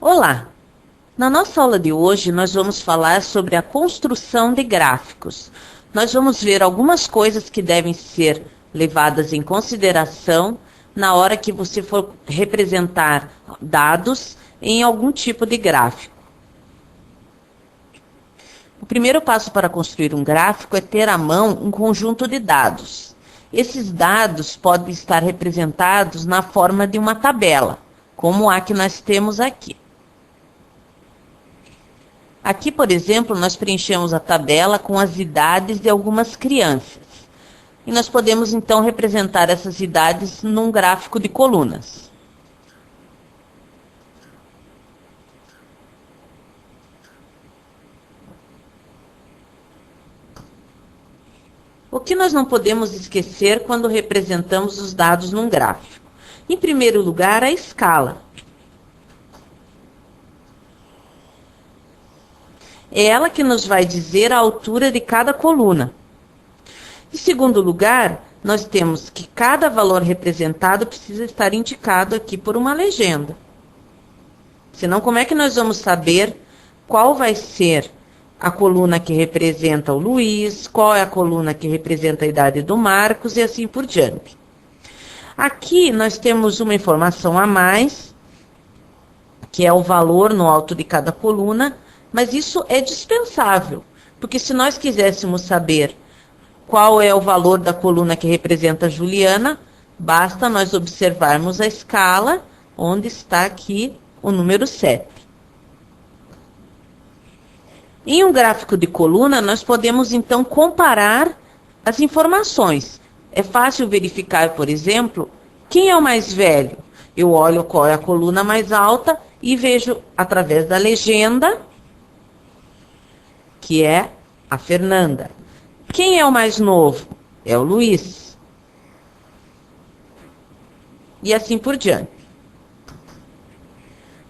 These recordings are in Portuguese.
Olá! Na nossa aula de hoje, nós vamos falar sobre a construção de gráficos. Nós vamos ver algumas coisas que devem ser levadas em consideração na hora que você for representar dados em algum tipo de gráfico. O primeiro passo para construir um gráfico é ter à mão um conjunto de dados. Esses dados podem estar representados na forma de uma tabela, como a que nós temos aqui. Aqui, por exemplo, nós preenchemos a tabela com as idades de algumas crianças. E nós podemos, então, representar essas idades num gráfico de colunas. O que nós não podemos esquecer quando representamos os dados num gráfico? Em primeiro lugar, a escala. É ela que nos vai dizer a altura de cada coluna. Em segundo lugar, nós temos que cada valor representado precisa estar indicado aqui por uma legenda. Senão, como é que nós vamos saber qual vai ser a coluna que representa o Luiz, qual é a coluna que representa a idade do Marcos e assim por diante. Aqui nós temos uma informação a mais, que é o valor no alto de cada coluna, mas isso é dispensável, porque se nós quiséssemos saber qual é o valor da coluna que representa a Juliana, basta nós observarmos a escala, onde está aqui o número 7. Em um gráfico de coluna, nós podemos então comparar as informações. É fácil verificar, por exemplo, quem é o mais velho. Eu olho qual é a coluna mais alta e vejo através da legenda, que é a Fernanda. Quem é o mais novo? É o Luiz. E assim por diante.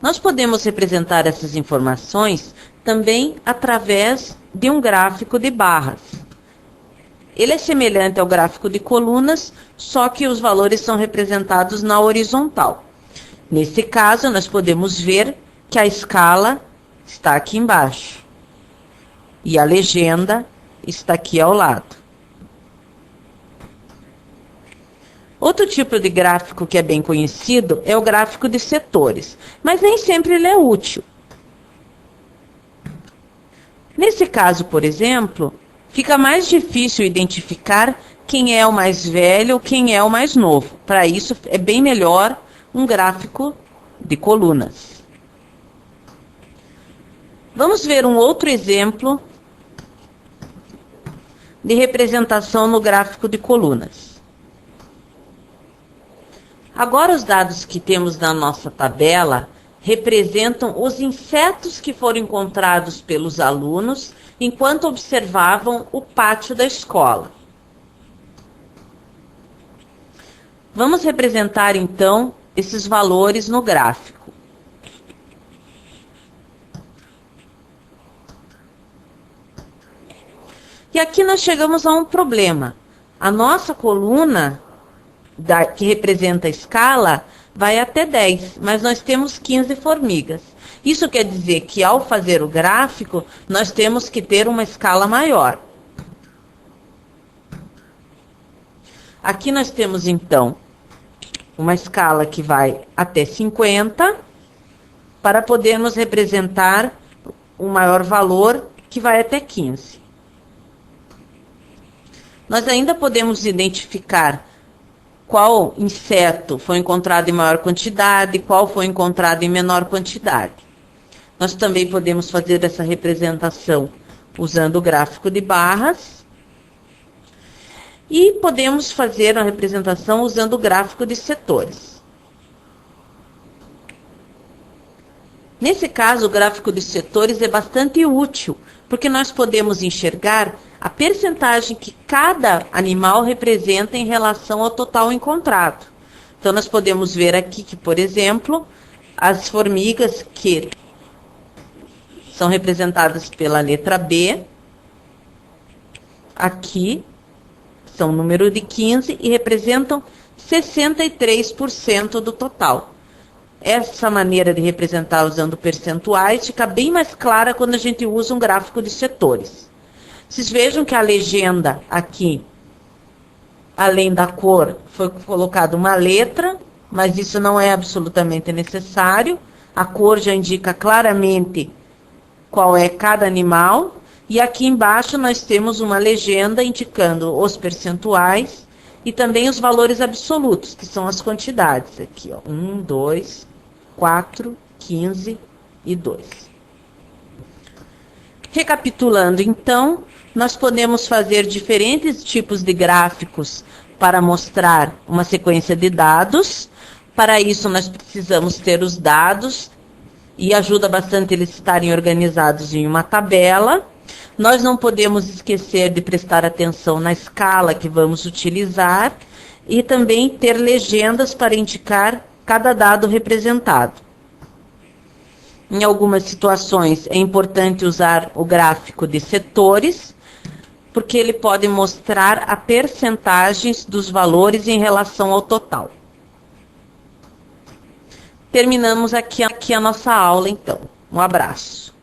Nós podemos representar essas informações também através de um gráfico de barras. Ele é semelhante ao gráfico de colunas, só que os valores são representados na horizontal. Nesse caso, nós podemos ver que a escala está aqui embaixo. E a legenda está aqui ao lado. Outro tipo de gráfico que é bem conhecido é o gráfico de setores, mas nem sempre ele é útil. Nesse caso, por exemplo, fica mais difícil identificar quem é o mais velho ou quem é o mais novo. Para isso, é bem melhor um gráfico de colunas. Vamos ver um outro exemplo de representação no gráfico de colunas. Agora, os dados que temos na nossa tabela representam os insetos que foram encontrados pelos alunos enquanto observavam o pátio da escola. Vamos representar, então, esses valores no gráfico. E aqui nós chegamos a um problema. A nossa coluna, que representa a escala, vai até 10, mas nós temos 15 formigas. Isso quer dizer que, ao fazer o gráfico, nós temos que ter uma escala maior. Aqui nós temos, então, uma escala que vai até 50, para podermos representar um maior valor, que vai até 15. Nós ainda podemos identificar qual inseto foi encontrado em maior quantidade, qual foi encontrado em menor quantidade. Nós também podemos fazer essa representação usando o gráfico de barras e podemos fazer a representação usando o gráfico de setores. Nesse caso, o gráfico de setores é bastante útil, porque nós podemos enxergar a percentagem que cada animal representa em relação ao total encontrado. Então, nós podemos ver aqui que, por exemplo, as formigas que são representadas pela letra B, aqui são o número de 15 e representam 63% do total. essa maneira de representar usando percentuais fica bem mais clara quando a gente usa um gráfico de setores. Vocês vejam que a legenda aqui, além da cor, foi colocada uma letra, mas isso não é absolutamente necessário. A cor já indica claramente qual é cada animal. E aqui embaixo nós temos uma legenda indicando os percentuais e também os valores absolutos, que são as quantidades. Aqui, ó, 1, 2, 4, 15 e 2. Recapitulando, então, nós podemos fazer diferentes tipos de gráficos para mostrar uma sequência de dados. Para isso, nós precisamos ter os dados e ajuda bastante eles estarem organizados em uma tabela. Nós não podemos esquecer de prestar atenção na escala que vamos utilizar e também ter legendas para indicar cada dado representado. Em algumas situações é importante usar o gráfico de setores, porque ele pode mostrar a percentagens dos valores em relação ao total. Terminamos aqui a nossa aula, então. Um abraço.